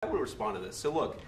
I would respond to this. So look,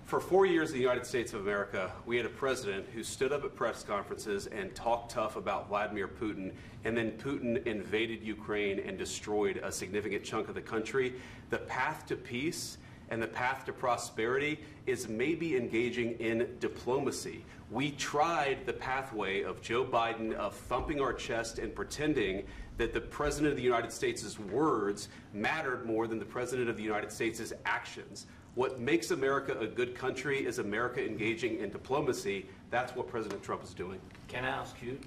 for 4 years in the United States of America, we had a president who stood up at press conferences and talked tough about Vladimir Putin, and then Putin invaded Ukraine and destroyed a significant chunk of the country. The path to peace and the path to prosperity is maybe engaging in diplomacy. We tried the pathway of Joe Biden of thumping our chest and pretending that the President of the United States' words mattered more than the President of the United States' actions. What makes America a good country is America engaging in diplomacy. That's what President Trump is doing. Can I ask you?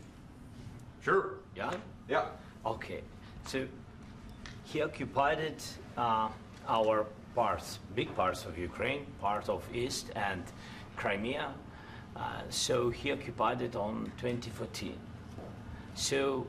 Sure. Yeah? Yeah. Okay. So he occupied our parts, big parts of Ukraine, part of East and Crimea. So he occupied it on 2014. So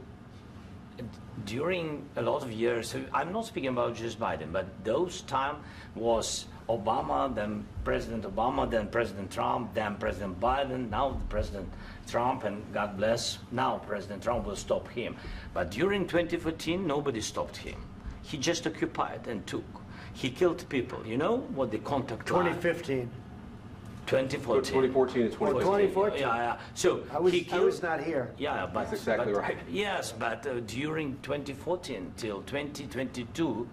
during a lot of years, so I'm not speaking about just Biden, but those time was Obama, then President Obama, then President Trump, then President Biden, now President Trump, and God bless, now President Trump will stop him. But during 2014, nobody stopped him. He just occupied and took. He killed people. You know what the contact 2015. 2014 and 2014. 2014. Yeah. So I was not here. Yeah, but that's exactly right. Yes, but during 2014 till 2022,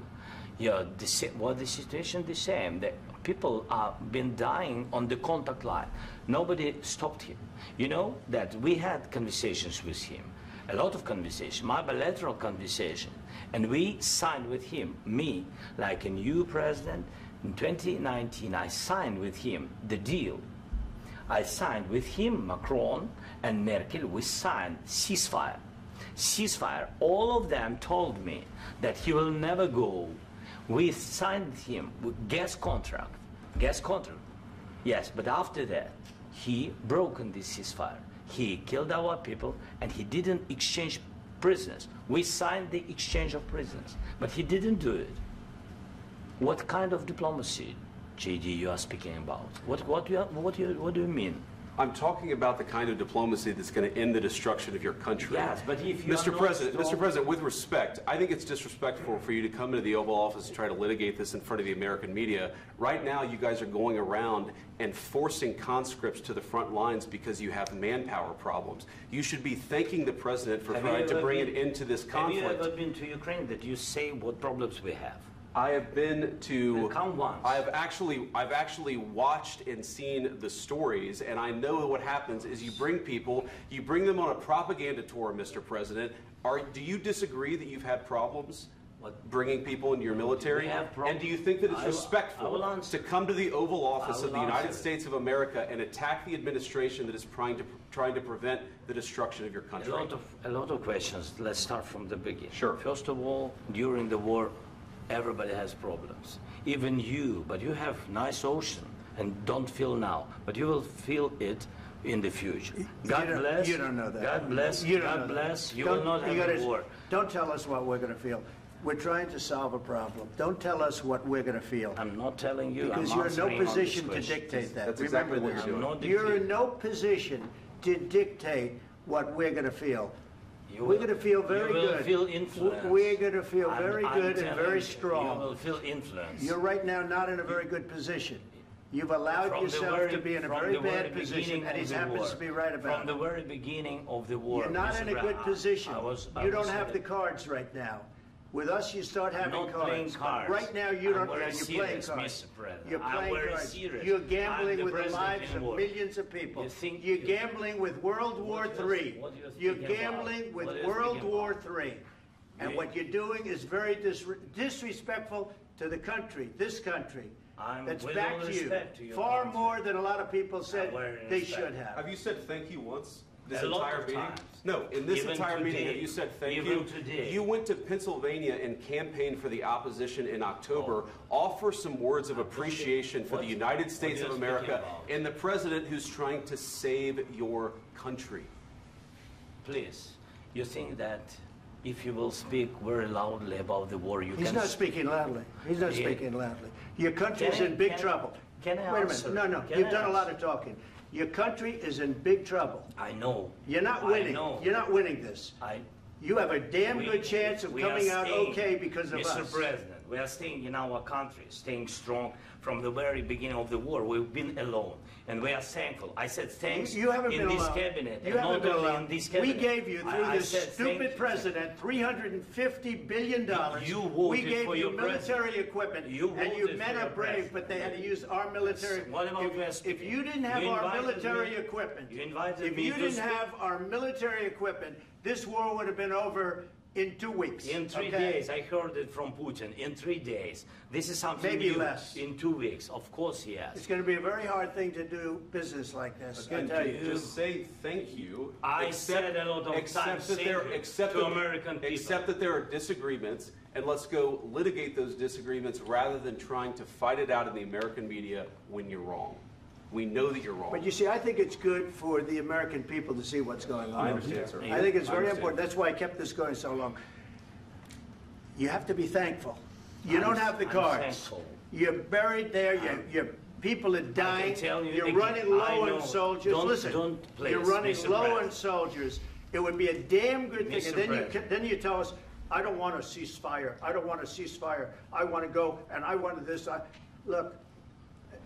yeah, the situation the same. The people are been dying on the contact line. Nobody stopped him. You know that we had conversations with him, a lot of conversation, my bilateral conversation, and we signed with him, me, like a new president. In 2019, I signed with him the deal. I signed with him, Macron and Merkel, we signed ceasefire. Ceasefire, all of them told me that he will never go. We signed with him with gas contract. Yes, but after that, he broken this ceasefire. He killed our people and he didn't exchange prisoners. We signed the exchange of prisoners, but he didn't do it. What kind of diplomacy, JD, you are speaking about? What do you mean? I'm talking about the kind of diplomacy that's going to end the destruction of your country. Yes, but if you Mr. President, with respect, I think it's disrespectful for you to come into the Oval Office and try to litigate this in front of the American media. Right now, you guys are going around and forcing conscripts to the front lines because you have manpower problems. You should be thanking the President for trying to bring it into this conflict. Have you ever been to Ukraine that you say what problems we have? I have been to. Count once. I've actually watched and seen the stories, and I know what happens is you bring people, you bring them on a propaganda tour, Mr. President. Do you disagree that you've had problems bringing people into your military? And do you think that it's respectful to come to the Oval Office of the United States of America and attack the administration that is trying to prevent the destruction of your country? A lot of questions. Let's start from the beginning. Sure. First of all, during the war, everybody has problems, even you, but you have nice ocean and don't feel now, but you will feel it in the future. God bless. You don't know that. God bless. God bless. You will not have a war. Don't tell us what we're going to feel. We're trying to solve a problem. Don't tell us what we're going to feel. I'm not telling you. Because you're in no position to dictate that. That's exactly what you're doing. You're in no position to dictate what we're going to feel. We're going to feel very good. You will feel influence. We're going to feel very good and very strong. You will feel influence. You're right now not in a very good position. You've allowed yourself to be in a very bad position, and he happens to be right about it. From the very beginning of the war. You're not in a good position. You don't have the cards right now. With us, you start having cards. Right now, you don't. You're playing cards. You're playing cards. You're gambling with the lives of millions of people. You're gambling with World War III. You're gambling with World War III. And what you're doing is very disrespectful to the country, this country. That's back to you. Far more than a lot of people said they should have. Have you said thank you once? This entire meeting? No, in this entire meeting, have you said thank you? You went to Pennsylvania and campaigned for the opposition in October. Offer some words of appreciation for the United States of America and the president who's trying to save your country. Please, you think that if you will speak very loudly about the war, you can... He's not speaking loudly. He's not speaking loudly. Your country's in big trouble. Can I Wait a minute. No. You've done a lot of talking. Your country is in big trouble. I know. You're not winning. You're not winning this. You have a damn good chance of coming out okay because of us. Mr. President, We are staying in our country, staying strong from the very beginning of the war. We've been alone, and we are thankful. I said thanks you haven't in been this alone. cabinet. You haven't been alone. In this cabinet. We gave you, through this stupid president, $350 billion. You voted we gave for you your military equipment, and you men are brave, but they had to use our military. What about if you didn't have our military equipment, if you didn't have our military equipment, this war would have been over in 2 weeks. In 3 days. I heard it from Putin. In 3 days. This is something maybe new. Less. In 2 weeks. Of course, yes. It's going to be a very hard thing to do business like this. Again, I tell you. just say thank you. I said a lot of times to American people. Accept that there are disagreements, and let's go litigate those disagreements rather than trying to fight it out in the American media when you're wrong. We know that you're wrong. But you see, I think it's good for the American people to see what's going on. I understand, sir. I think it's very important. That's why I kept this going so long. You have to be thankful. You don't have the cards. You're buried there. Your people are dying. You're running low on soldiers. Listen, you're running low on soldiers. It would be a damn good thing. And then you tell us, I don't want a ceasefire. I don't want a ceasefire. I want to go, and I want this. Look.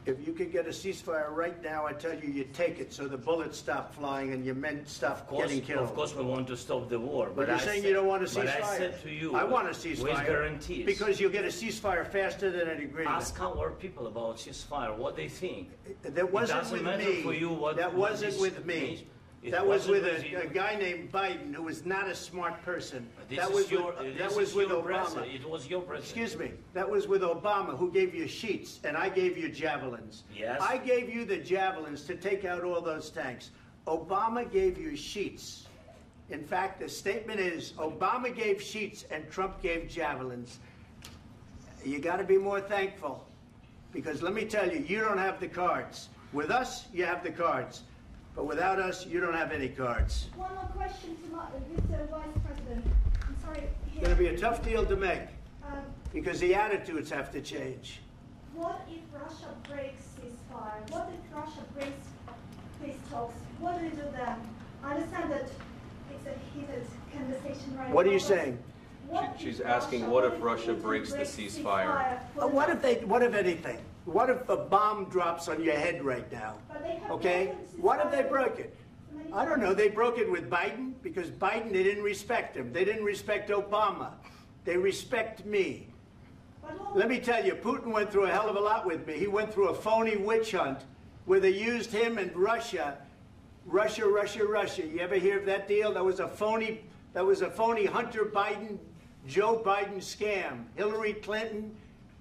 If you could get a ceasefire right now, I tell you, you take it so the bullets stop flying and your men stop getting killed. Of course, we want to stop the war. But you're saying you don't want a ceasefire. But I said to you, I want a ceasefire. With guarantees. Because you'll get a ceasefire faster than an agreement. Ask our people about ceasefire, what they think. That wasn't with me. For you what, that wasn't with me. That was with a guy named Biden, who was not a smart person. That was with Obama. It was your president. Excuse me. That was with Obama, who gave you sheets, and I gave you javelins. Yes. I gave you the javelins to take out all those tanks. Obama gave you sheets. In fact, the statement is, Obama gave sheets and Trump gave javelins. You got to be more thankful, because let me tell you, you don't have the cards. With us, you have the cards. But without us, you don't have any cards. One more question to Mr. Vice President. I'm sorry. It's going to be a tough deal to make, because the attitudes have to change. What if Russia breaks ceasefire? What if Russia breaks peace talks? What do we do then? I understand that it's a heated conversation right now. What are you saying? She's asking, what if Russia breaks the ceasefire? What if anything? What if a bomb drops on your head right now? Okay? What if they broke it? I don't know. They broke it with Biden, because Biden, they didn't respect him. They didn't respect Obama. They respect me. Let me tell you, Putin went through a hell of a lot with me. He went through a phony witch hunt where they used him and Russia. Russia. You ever hear of that deal? That was a phony Hunter Biden, Joe Biden scam. Hillary Clinton,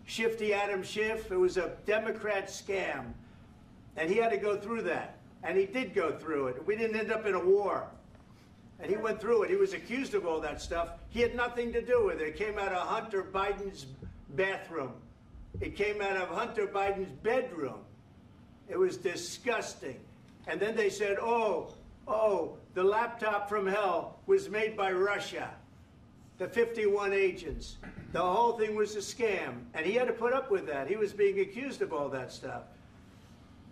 Shifty Adam Schiff. It was a Democrat scam. And he had to go through that. And he did go through it. We didn't end up in a war. And he went through it. He was accused of all that stuff. He had nothing to do with it. It came out of Hunter Biden's bathroom. It came out of Hunter Biden's bedroom. It was disgusting. And then they said, oh, the laptop from hell was made by Russia. The 51 agents. The whole thing was a scam. And he had to put up with that. He was being accused of all that stuff.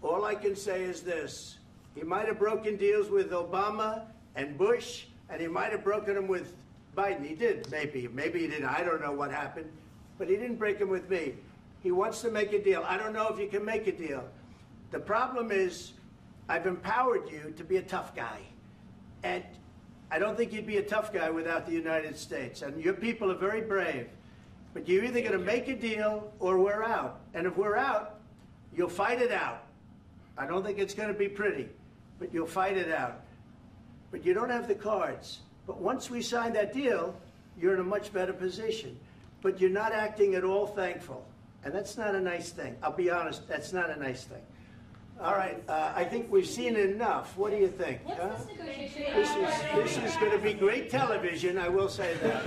All I can say is this. He might have broken deals with Obama and Bush, and he might have broken them with Biden. He did, maybe. Maybe he didn't. I don't know what happened. But he didn't break them with me. He wants to make a deal. I don't know if you can make a deal. The problem is, I've empowered you to be a tough guy. And I don't think you'd be a tough guy without the United States. And your people are very brave. But you're either going to make a deal or we're out. And if we're out, you'll fight it out. I don't think it's going to be pretty, but you'll fight it out. But you don't have the cards. But once we sign that deal, you're in a much better position. But you're not acting at all thankful. And that's not a nice thing. I'll be honest, that's not a nice thing. All right, I think we've seen enough. What do you think? This is going to be great television, I will say that.